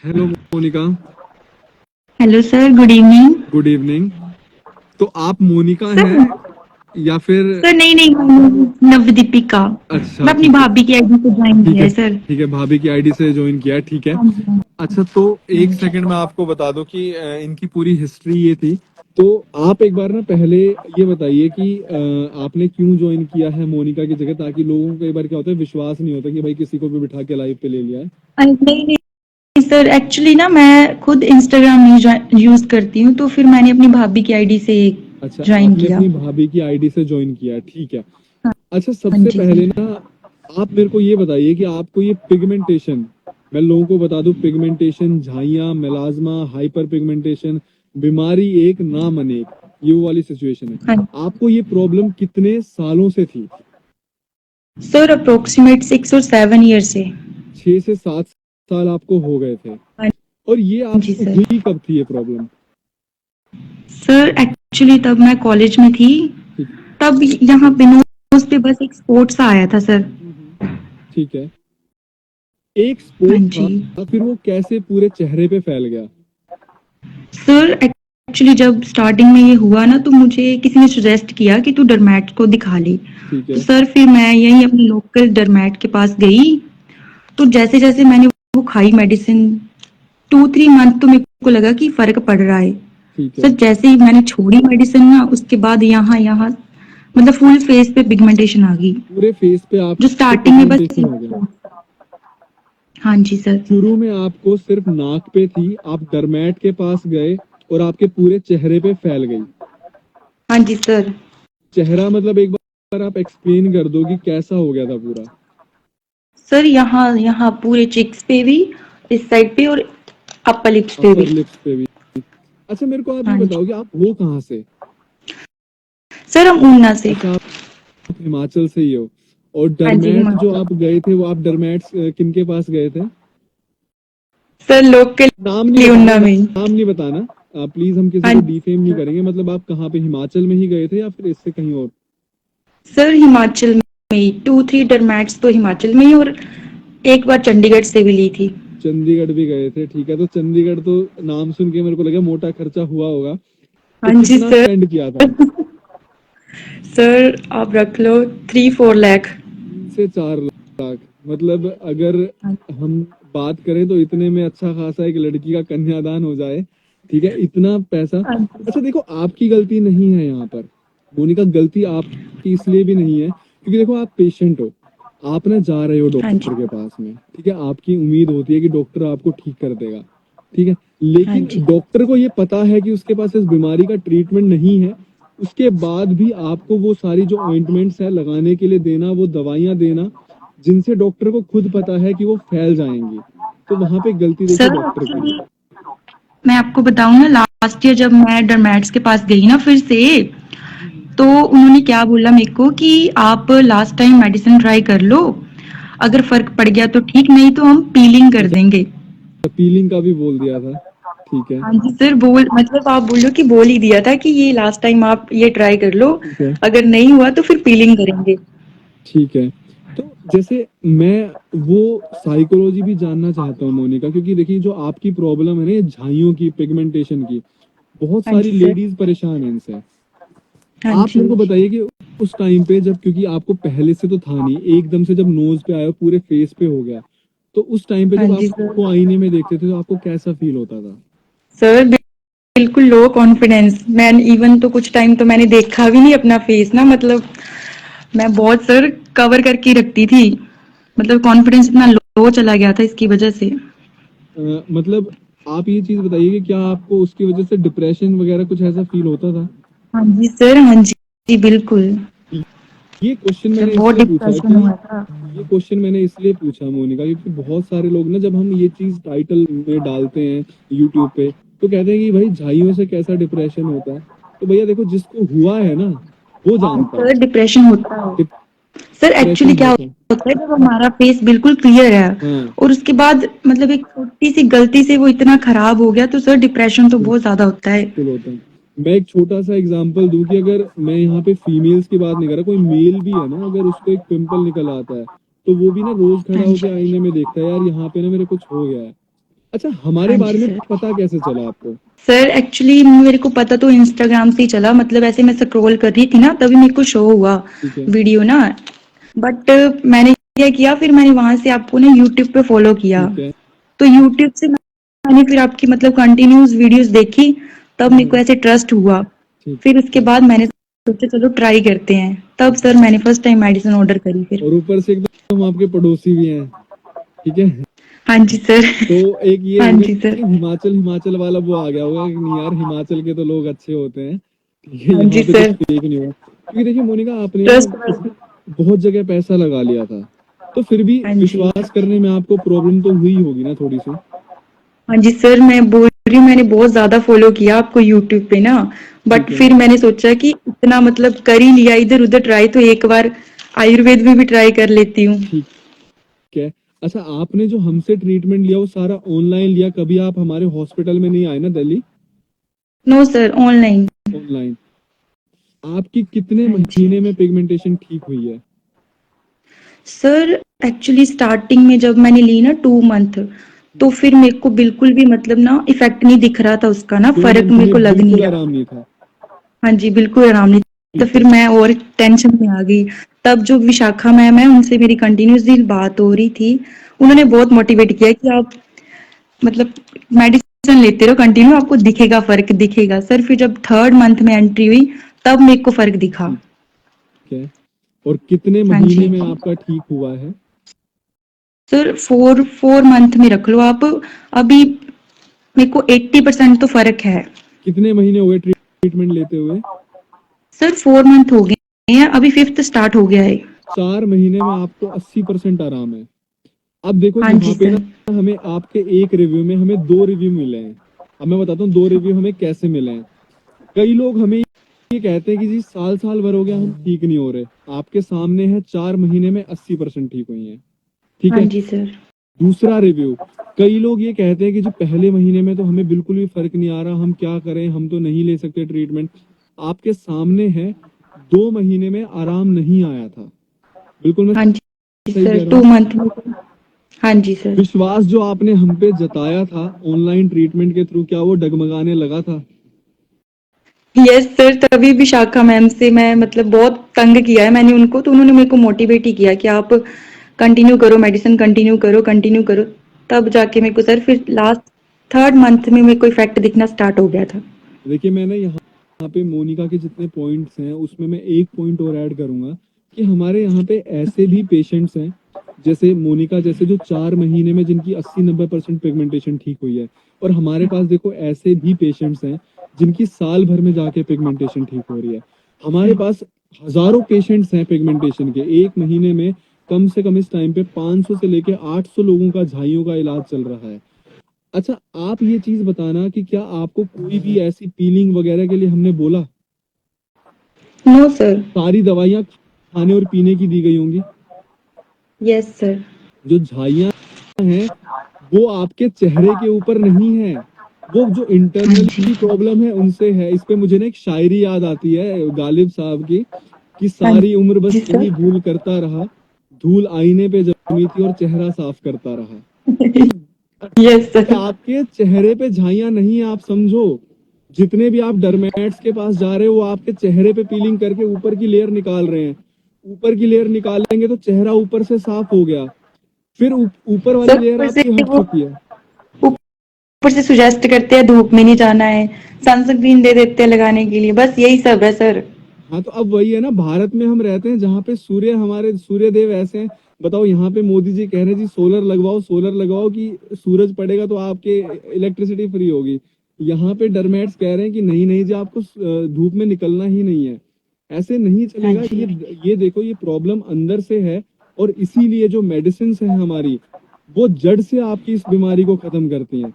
Hello Monika. Hello sir, good evening. Good evening. तो आप Monika sir हैं या फिर? सर नहीं नहीं, नवदीपिका। अच्छा मैं अपनी ठीक है। भाभी की आईडी से ज्वाइन ठीक किया है है सर। ठीक है, भाभी की आईडी से ज्वाइन किया है, ठीक है। हाँ जी, अच्छा तो हाँ एक जी। सेकंड में आपको बता दूं कि इनकी पूरी हिस्ट्री ये थी। तो आप एक बार ना पहले ये बताइए कि आपने क्यों ज्वाइन किया है मोनिका की जगह, ताकि लोगों को कई बार क्या होता है, विश्वास नहीं होता कि भाई किसी को भी बिठा के लाइव पे ले लिया है। नहीं नहीं सर, एक्चुअली ना मैं खुद इंस्टाग्राम नहीं यूज करती हूँ, तो फिर मैंने अपनी भाभी की आईडी से अच्छा, ज्वाइन आपने किया। अपनी भाभी की आईडी से ज्वाइन किया है, ठीक है। हाँ। अच्छा हाँ सबसे जी पहले सर। ना आप मेरे को ये बताइए कि आपको ये पिगमेंटेशन, मैं लोगों को बता दूं, पिगमेंटेशन, झाइयां, मेलाज्मा, हाइपर पिगमेंटेशन, बीमारी एक नाम अनेक, ये वो वाली सिचुएशन है। हाँ आपको ये प्रॉब्लम कितने सालों से थी? सर, अप्रोक्सीमेट 6 और 7 ईयर से। 6 से 7 साल आपको हो गए थे। हाँ और ये जी आपको सर। हुई कब थी ये प्रॉब्लम? सर एक्चुअली तब मैं कॉलेज में थी। ठीक तब यहाँ पे नोज पे बस एक स्पोर्ट सा आया था सर। हम्म, ठीक है। एक हाँ स्पोर्ट जी था, फिर वो कैसे पूरे चेहरे पे फैल गया? सर। एक्चुअली जब स्टार्टिंग में ये हुआ ना, तो मुझे किसी ने सजेस्ट किया कि तू डरमैट को दिखा ले। ठीक तो है। सर फिर मैं यही अपने लोकल डरमैट के पास गई। तो जैसे जैसे मैंने वो खाई मेडिसिन, 2-3 मंथ तो मेरे को लगा कि फर्क पड़ रहा है। ठीक सर है। जैसे ही मैंने छोड़ी मेडिसिन ना, उसके बाद यहाँ यहाँ मतलब फुल फेस पे पिगमेंटेशन आ गई। पूरे फेस पे जो आपके स्टार्टिंग में बस। पिगमेंटेशन हो गया? हाँ जी सर। शुरू में आपको सिर्फ नाक पे थी, आप डरमैट के पास गए और आपके पूरे चेहरे पे फैल गई। हाँ जी सर। चेहरा मतलब एक बार आप एक्सप्लेन कर दो कि कैसा हो गया था पूरा? सर यहाँ यहाँ पूरे चिक्स पे भी, इस साइड पे और अपर लिप्स पे अपर भी। लिप्स पे भी? अच्छा मेरे को आप ये हाँ जी बताओ कि आप हो कहाँ से? सर, हम ऊना से। अच्छा आप हिमाचल से ही हो। और हाँ जी, डरमैट जो हिमाचल। आप गए थे, वो आप डरमैट किन के पास गए थे? सर नाम नहीं लोकल बताना, ऊना में ही। नाम नहीं बताना। प्लीज, हम किसी हाँ को जी डिफेम नहीं सर। करेंगे। मतलब आप कहाँ पे, हिमाचल में ही गए थे या फिर इससे कहीं और? सर हिमाचल में ही 2-3 डरमैट्स तो हिमाचल में ही, और एक बार चंडीगढ़ से भी ली थी। चंडीगढ़ भी गए थे, ठीक है। तो चंडीगढ़ तो नाम सुन के मेरे को लगा मोटा खर्चा हुआ होगा। तो हाँ जी कितना सर। स्पेंड किया था? सर आप रख लो 3-4 लाख। 3 से 4 लाख? मतलब अगर हम बात करें तो इतने में अच्छा खासा एक लड़की का कन्यादान हो जाए, ठीक है, इतना पैसा। हाँ जी। अच्छा देखो, आपकी गलती नहीं है यहाँ पर, मोनिका, गलती आपकी इसलिए भी नहीं है क्योंकि देखो आप पेशेंट हो, आप ना जा रहे हो हाँ जी। डॉक्टर के पास में, ठीक है, आपकी उम्मीद होती है कि डॉक्टर आपको ठीक कर देगा, ठीक है। हाँ लेकिन जी डॉक्टर को ये पता है कि उसके पास इस बीमारी का ट्रीटमेंट नहीं है, उसके बाद भी आपको वो सारी जो ऑइंटमेंट्स है लगाने के लिए देना, वो दवाइयां देना, जिनसे डॉक्टर को खुद पता है कि वो फैल जाएंगी। तो वहां पे गलती देखिए सर। डॉक्टर की है। एक्चुअली मैं आपको बताऊं ना, लास्ट ईयर जब मैं डरमैट्स के पास गई ना फिर से, तो उन्होंने क्या बोला मेरे को कि आप लास्ट टाइम मेडिसिन ट्राई कर लो, अगर फर्क पड़ गया तो ठीक, नहीं तो हम पीलिंग कर अच्छा, देंगे। पीलिंग का भी बोल दिया था, ठीक है। हाँ जी सर, बोल मतलब आप बोलो कि बोल ही दिया था कि ये लास्ट टाइम आप ये ट्राई कर लो, ठीक है। अगर नहीं हुआ तो फिर पीलिंग करेंगे। ठीक है। तो जैसे मैं वो साइकोलॉजी भी जानना चाहता हूँ मोनिका, क्योंकि देखिए जो आपकी प्रॉब्लम है ना, ये झाइयों की, पिगमेंटेशन की, बहुत हाँ सारी जी सर। लेडीज परेशान हैं इनसे। हाँ आप जी। मेरे को बताइए कि उस टाइम पे जब, क्योंकि आपको पहले से तो था नहीं, एकदम से जब नोज पे आया, पूरे फेस पे हो गया, तो उस टाइम पे हाँ जब आप जी खुद सर। को आईने में देखते थे तो आपको कैसा फील होता था? सर बिल्कुल लो कॉन्फिडेंस, मैं इवन तो कुछ टाइम तो मैंने देखा भी नहीं अपना फेस ना, मतलब मैं बहुत सर कवर करके रखती थी। मतलब कॉन्फिडेंस इतना लो चला गया था इसकी वजह से। मतलब आप ये चीज बताइए कि क्या आपको उसकी वजह से डिप्रेशन वगैरह कुछ ऐसा फील होता था? हाँ जी सर, हाँ जी बिल्कुल। ये क्वेश्चन मैंने मतलब बहुत इसलिए पूछा डिप्रेशन कि हुआ था। ये क्वेश्चन मैंने इसलिए पूछा मोनिका, क्योंकि बहुत सारे लोग ना, जब हम ये चीज टाइटल में डालते हैं यूट्यूब पे, तो कहते हैं कि भाई झाइयों से कैसा डिप्रेशन होता है। तो भैया देखो, जिसको हुआ है ना, वो जानता है सर डिप्रेशन होता है। सर एक्चुअली डिप्रेशन क्या होता है। होता है, जब हमारा फेस बिल्कुल क्लियर है हाँ, और उसके बाद मतलब एक छोटी सी गलती से वो इतना खराब हो गया, तो सर डिप्रेशन तो बहुत ज्यादा होता है। बिल्कुल होता है। मैं एक छोटा सा एग्जांपल दूं कि अगर मैं यहाँ पे फीमेल्स की बात नहीं कर रहा, कोई मेल भी है ना, अगर उसको एक पिंपल निकल आता है, तो वो भी ना रोज खड़ा हाँ होकर जी। आईने में देखता है, यार यहाँ पे ना मेरे कुछ हो गया है। अच्छा, हमारे हाँ बारे जी में सर। पता कैसे चला आपको? सर एक्चुअली मेरे को पता तो इंस्टाग्राम से ही चला, मतलब ऐसे मैं स्क्रॉल कर रही थी ना, तभी मेरे को शो हुआ ठीक है, वीडियो ना। बट मैंने क्या किया, फिर मैंने वहां से आपको ना यूट्यूब पे फॉलो किया। ठीक है। तो यूट्यूब से मैंने फिर आपकी मतलब कंटिन्यूस वीडियोस देखी, तब मेरे को ऐसे ट्रस्ट हुआ। ठीक फिर उसके है, बाद मैंने सोचा चलो ट्राई करते हैं, तब ठीक है। सर मैंने फर्स्ट टाइम मेडिसिन ऑर्डर करी फिर। और ऊपर से एकदम आपके पड़ोसी भी हैं, ठीक है। हाँ जी सर। तो एक ये हाँ हो गया जी सर। कि हिमाचल हिमाचल वाला वो आ गया होगा कि नहीं यार, हिमाचल के तो लोग अच्छे होते हैं, ठीक है, हाँ जी यहाँ पे कुछ सर। फेक नहीं हुआ। क्योंकि देखिए मोनिका, आपने ना ट्रस्ट। बहुत जगह पैसा लगा लिया था, तो फिर भी हाँ जी। विश्वास करने में आपको प्रॉब्लम तो हुई होगी ना थोड़ी सी। हाँ जी सर, मैं बोल रही हूँ मैंने बहुत ज्यादा फॉलो किया आपको यूट्यूब पे ना। ठीक बट है, फिर मैंने सोचा कि इतना मतलब कर ही लिया इधर उधर ट्राई, तो एक बार आयुर्वेद में भी ट्राई कर लेती हूँ। ठीक है। अच्छा, आपने जो हमसे ट्रीटमेंट लिया वो सारा ऑनलाइन लिया, कभी आप हमारे हॉस्पिटल में नहीं आए ना Delhi? No sir, online. Online. आपकी कितने हाँ जी महीने में पिगमेंटेशन ठीक हुई है? सर। एक्चुअली स्टार्टिंग में जब मैंने ली ना 2 मंथ, तो फिर मेरे को बिल्कुल भी मतलब ना इफेक्ट नहीं दिख रहा था उसका ना, दो फर्क मंथ मेरे को में लग नहीं बिल्कुल रहा। आराम नहीं था? हाँ जी, बिल्कुल आराम नहीं। तो ठीक फिर है, मैं और टेंशन में आ गई। तब जो विशाखा मैम है उनसे मेरी कंटिन्यूसली बात हो रही थी। उन्होंने बहुत मोटिवेट किया कि आप मतलब मेडिसिन लेते रहो कंटिन्यू, आपको दिखेगा फर्क दिखेगा। सर फिर जब 3rd मंथ में एंट्री हुई, तब मेरे को फर्क दिखा। ठीक है। और कितने हाँ महीने जी में आपका ठीक हुआ है? सर, 4 मंथ में रख लो आप। अभी मेरे को 80% तो फर्क है। कितने महीने हुए ट्रीटमेंट लेते हुए? सर 4 मंथ हो गए हैं, अभी 5th स्टार्ट हो गया है। 4 महीने में आपको 80% आराम है। अब देखो हाँ जी यहाँ पे ना, सर। हमें आपके एक रिव्यू में हमें 2 रिव्यू मिले हैं। अब मैं बताता हूँ 2 रिव्यू हमें कैसे मिले हैं। कई लोग हमें ये कहते हैं कि जी साल साल भर हो गया हम ठीक नहीं हो रहे। आपके सामने है 4 महीने में 80% ठीक हुई हैं, ठीक हाँ है। जी सर। दूसरा रिव्यू, कई लोग ये कहते हैं कि जो पहले महीने में तो हमें बिल्कुल भी फर्क नहीं आ रहा, हम क्या करें, हम तो नहीं ले सकते ट्रीटमेंट। आपके सामने है, 2 महीने में आराम नहीं आया था। बिल्कुल मैं हाँ जी सही सर, कह रहा टू हूँ? मंथ में। हाँ जी सर। विश्वास जो आपने हम पे जताया था ऑनलाइन ट्रीटमेंट के थ्रू, क्या वो डगमगाने लगा था? यस सर, तभी विशाखा मैम से मैं मतलब बहुत तंग किया है मैंने उनको, तो उन्होंने मेरे को मोटिवेट ही किया कि आप कंटिन्यू करो मेडिसिन, कंटिन्यू करो कंटिन्यू करो। तब जाके मेरे को सर फिर लास्ट 3rd मंथ में मेरे को इफेक्ट दिखना स्टार्ट हो गया था। देखिए मैंने यहाँ पे मोनिका के जितने पॉइंट्स हैं उसमें मैं एक पॉइंट और ऐड करूंगा कि हमारे यहाँ पे ऐसे भी पेशेंट्स हैं, जैसे मोनिका जैसे, जो 4 महीने में जिनकी 80-90% पिगमेंटेशन ठीक हुई है। और हमारे पास देखो ऐसे भी पेशेंट्स हैं जिनकी साल भर में जाके पिगमेंटेशन ठीक हो रही है। हमारे पास हजारों पेशेंट्स हैं पिगमेंटेशन के, एक महीने में कम से कम इस टाइम पे 500 से लेके 800 लोगों का झाइयों का इलाज चल रहा है। अच्छा, आप ये चीज बताना कि क्या आपको कोई भी ऐसी पीलिंग वगैरह के लिए हमने बोला? No sir. सारी दवाइयाँ खाने और पीने की दी गई होंगी। Yes sir. जो झाइयाँ हैं वो आपके चेहरे के ऊपर नहीं है, वो जो हाँ जी। इंटरनली प्रॉब्लम है उनसे है। इस पे मुझे ना एक शायरी याद आती है गालिब साहब की, कि हाँ सारी उम्र जी बस यही सर। भूल करता रहा, धूल आईने पे जमी थी और चेहरा साफ करता रहा। यस कि सर। आपके चेहरे पे झाइयां नहीं है, आप समझो। जितने भी आप डर्मेट्स के पास जा रहे हो वो आपके चेहरे पे पीलिंग करके ऊपर की लेयर निकाल रहे हैं। ऊपर की लेयर निकालेंगे तो चेहरा ऊपर से साफ हो गया, फिर ऊपर वाली सर लेयर ऊपर से आपकी हट वो चुकी है। ऊपर से सुजेस्ट करते हैं धूप में नहीं जाना है, सनस्क्रीन दे देते हैं लगाने के लिए, बस यही सब है सर। हाँ, तो अब वही है ना, भारत में हम रहते हैं जहाँ पे सूर्य, हमारे सूर्य देव ऐसे हैं। बताओ, यहाँ पे मोदी जी कह रहे हैं जी सोलर लगवाओ, सोलर लगाओ कि सूरज पड़ेगा तो आपके इलेक्ट्रिसिटी फ्री होगी। यहाँ पे डरमेट्स कह रहे हैं कि नहीं नहीं जी, आपको धूप में निकलना ही नहीं है। ऐसे नहीं हाँ चलेगा। जी। ये देखो, ये प्रॉब्लम अंदर से है। और इसीलिए जो मेडिसिन है हमारी, वो जड़ से आपकी इस बीमारी को खत्म करती हैं।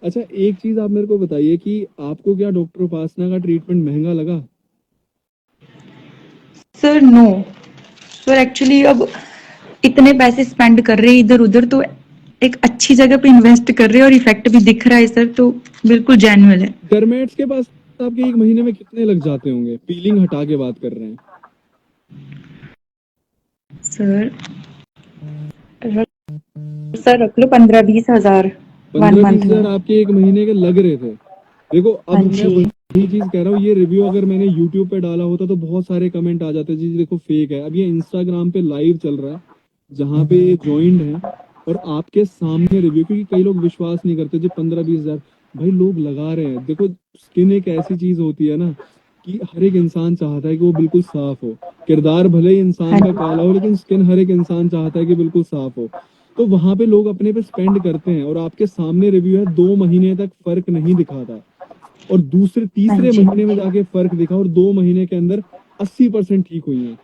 अच्छा, एक चीज आप मेरे को बताइए कि आपको क्या डॉक्टर उपासना का ट्रीटमेंट महंगा लगा? सर नो सर, एक्चुअली अब इतने पैसे स्पेंड कर रहे हैं इधर उधर, तो एक अच्छी जगह पे इन्वेस्ट कर रहे हैं और इफेक्ट भी दिख रहा है सर, तो बिल्कुल जेन्युइन है। डरमेट्स के पास आपके एक महीने में कितने लग जाते होंगे, पीलिंग हटा के बात कर रहे हैं? सर सर रख लो 15-20 हजार। 15-20 मंथ हजार में। आपके एक महीने के लग रहे थे। देखो अब हाँ मैं जी। वही चीज कह रहा हूँ, ये रिव्यू अगर मैंने यूट्यूब पे डाला होता तो बहुत सारे कमेंट आ जाते जी देखो फेक है। अब ये इंस्टाग्राम पे लाइव चल रहा है जहाँ पे ये ज्वाइंट है और आपके सामने रिव्यू, क्योंकि कई लोग विश्वास नहीं करते जी 15-20 हजार भाई लोग लगा रहे हैं। देखो स्किन एक ऐसी चीज होती है ना कि हर एक इंसान चाहता है कि वो बिल्कुल साफ हो। किरदार भले ही हाँ इंसान का काला हो लेकिन स्किन हर एक इंसान चाहता है कि बिल्कुल साफ हो। तो वहां पे लोग अपने पे स्पेंड करते हैं और आपके सामने रिव्यू है 2 महीने तक फर्क नहीं दिखाता और दूसरे हाँ तीसरे जी। महीने में जाके फर्क दिखा और 2 महीने के अंदर 80% ठीक हुई है।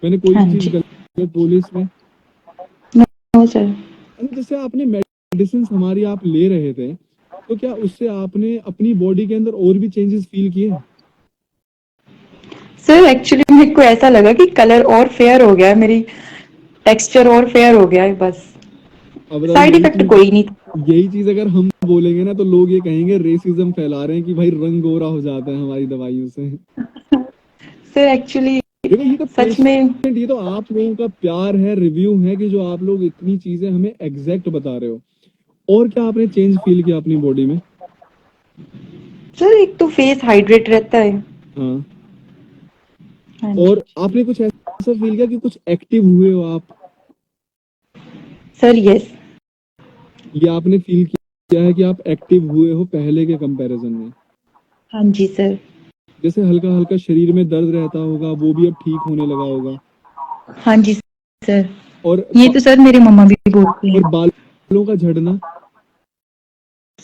मैंने कोई हाँ चीज जी। गलत बोली इसमें? No sir. अच्छा, जैसे आपने मेडिसिन हमारी आप ले रहे थे तो क्या उससे आपने अपनी बॉडी के अंदर और भी चेंजेस फील किए? सर एक्चुअली मेरे को ऐसा लगा कि कलर और फेयर हो गया है, मेरी टेक्सचर और फेयर हो गया है बस। अब बताओ साइड इफेक्ट कोई नहीं था। यही चीज अगर हम बोलेंगे ना तो लोग ये कहेंगे रेसिज्म फैला रहे हैं कि भाई रंग गोरा हो जाता है हमारी दवाइयों से। सर एक्चुअली देखो ये तो सच में। पेशेंट, ये तो आप लोगों का प्यार है, रिव्यू है कि जो आप लोग इतनी चीजें हमें एग्जैक्ट बता रहे हो। और क्या आपने चेंज फील किया अपनी बॉडी में? सर एक तो फेस हाइड्रेट रहता है। हाँ। हाँ और जी। आपने कुछ ऐसा फील किया कि कुछ एक्टिव हुए हो आप? Sir yes. ये आपने फील किया है कि आप एक्टिव हुए हो पहले के कंपैरिजन में? हाँ जी सर। जैसे हल्का हल्का शरीर में दर्द रहता होगा वो भी अब ठीक होने लगा होगा। हाँ जी सर। और ये तो सर मेरे मम्मा भी बोलते और हैं। बालों का झड़ना?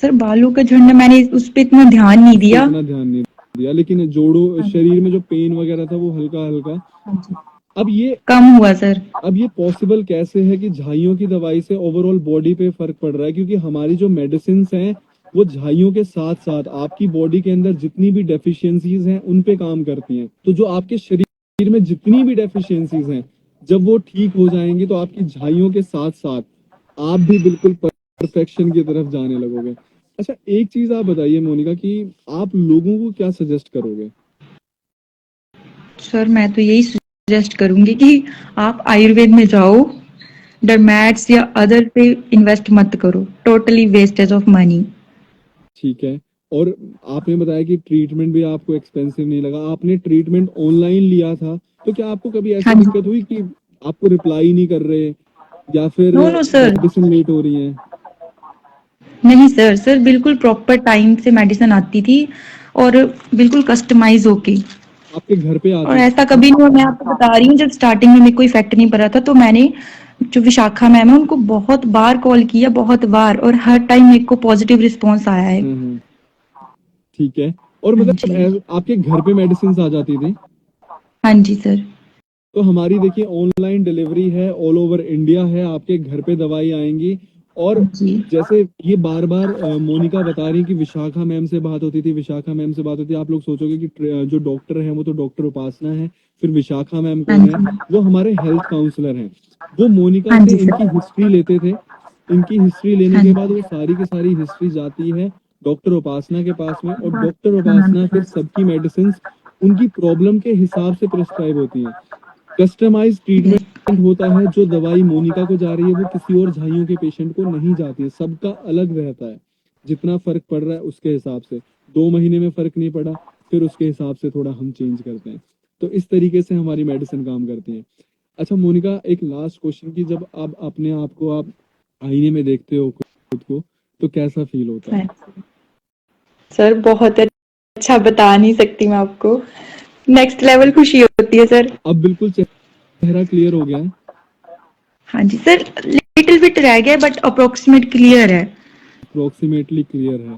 सर बालों का झड़ना मैंने उस पर इतना ध्यान नहीं उस पर दिया। इतना ध्यान नहीं दिया लेकिन जोड़ों हाँ शरीर में जो पेन वगैरह था वो हल्का हल्का। जी। अब ये कम हुआ सर। अब ये पॉसिबल कैसे है कि झाइयों की दवाई से ओवरऑल बॉडी पे फर्क पड़ रहा है? क्योंकि हमारी जो मेडिसिन हैं वो झाइयों के साथ साथ आपकी बॉडी के अंदर जितनी भी डेफिशिएंसीज हैं उन पे काम करती हैं। तो जो आपके शरीर में जितनी भी डेफिशिएंसीज हैं जब वो ठीक हो जाएंगी तो आपकी झाइयों के साथ साथ आप भी बिल्कुल परफेक्शन की तरफ जाने लगोगे। अच्छा एक चीज आप बताइए मोनिका कि आप लोगों को क्या सजेस्ट करोगे? सर मैं तो यही सजेस्ट करूंगी कि आप आयुर्वेद में जाओ। डरमैट्स या अदर पे इन्वेस्ट मत करो, टोटली वेस्टेज ऑफ मनी। ठीक है। और आपने बताया कि ट्रीटमेंट भी आपको एक्सपेंसिव नहीं लगा, आपने ट्रीटमेंट ऑनलाइन लिया था तो क्या आपको कभी हाँ ऐसी जी। दिक्कत हुई कि आपको रिप्लाई नहीं कर रहे या फिर no no sir. Medicine late हो रही है? नहीं सर, सर बिल्कुल प्रॉपर टाइम से मेडिसिन आती थी और बिल्कुल कस्टमाइज होके। आपके घर पे और आती ऐसा थी? कभी नहीं हुआ, मैं आपको बता रही हूँ जब स्टार्टिंग में मेरे को इफेक्ट नहीं पड़ा था तो मैंने जो विशाखा मैम है उनको बहुत बार कॉल किया, बहुत बार, और हर टाइम मेरे को पॉजिटिव रिस्पॉन्स आया है। हम्म। ठीक है। और हाँ मतलब जी। आपके घर पे मेडिसिन आ जाती थी? हाँ जी सर। तो हमारी देखिए ऑनलाइन डिलीवरी है, ऑल ओवर इंडिया है, आपके घर पे दवाई आएंगी। और हाँ जी। जैसे ये बार बार मोनिका बता रही कि विशाखा मैम से बात होती थी, विशाखा मैम से बात होती है। आप लोग सोचोगे कि जो डॉक्टर है वो तो डॉक्टर उपासना है, फिर विशाखा मैम हाँ कौन है? जी। वो हमारे हेल्थ काउंसलर हैं। वो मोनिका हाँ से जी इनकी सर। हिस्ट्री लेते थे। इनकी हिस्ट्री लेने हाँ के बाद जी। वो सारी की सारी हिस्ट्री जाती है डॉक्टर उपासना के पास में और डॉक्टर विशाखा मैम उपासना के फिर पास। सबकी मेडिसिन उनकी प्रॉब्लम के हिसाब से प्रिस्क्राइब होती हैं। कस्टमाइज ट्रीटमेंट होता है, जो दवाई मोनिका को जा रही है वो किसी और झाइयों के पेशेंट को नहीं जाती है, सबका अलग रहता है। जितना फर्क पड़ रहा है उसके हिसाब से, 2 महीने में फर्क नहीं पड़ा फिर उसके हिसाब से थोड़ा हम चेंज करते हैं। तो इस तरीके से हमारी मेडिसिन काम करती है। अच्छा मोनिका एक लास्ट क्वेश्चन की, जब आप अपने आप को आप आईने में देखते हो खुद को तो कैसा फील होता है? हाँ जी। सर बहुत अच्छा, बता नहीं सकती मैं आपको। नेक्स्ट लेवल खुशी होती है सर। अब बिल्कुल चेहरा क्लियर हो गया है? हाँ जी सर, लिटिल बिट रह गया बट अप्रोक्सीमेट क्लियर है। अप्रोक्सीमेटली क्लियर है।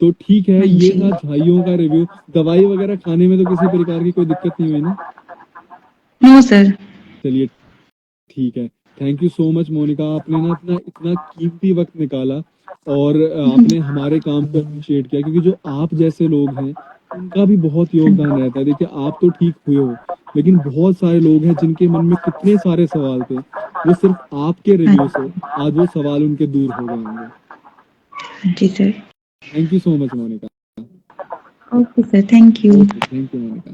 तो ठीक है, हाँ ये जी। था झाइयों का रिव्यू। दवाई वगैरह खाने में तो किसी प्रकार की कोई दिक्कत नहीं हुई ना? No sir. चलिए ठीक है। Thank you so much Monica, आपने ना अपना इतना कीमती वक्त निकाला और आपने हमारे काम को अप्रिशिएट किया, क्योंकि जो आप जैसे लोग हैं उनका भी बहुत योगदान रहता है। देखिए आप तो ठीक हुए हो लेकिन बहुत सारे लोग हैं जिनके मन में कितने सारे सवाल थे, वो सिर्फ आपके हाँ रिव्यू से आज वो सवाल उनके दूर हो गए होंगे। जी sir. Thank you so much Monica. Okay sir, thank you. Okay, thank you Monika.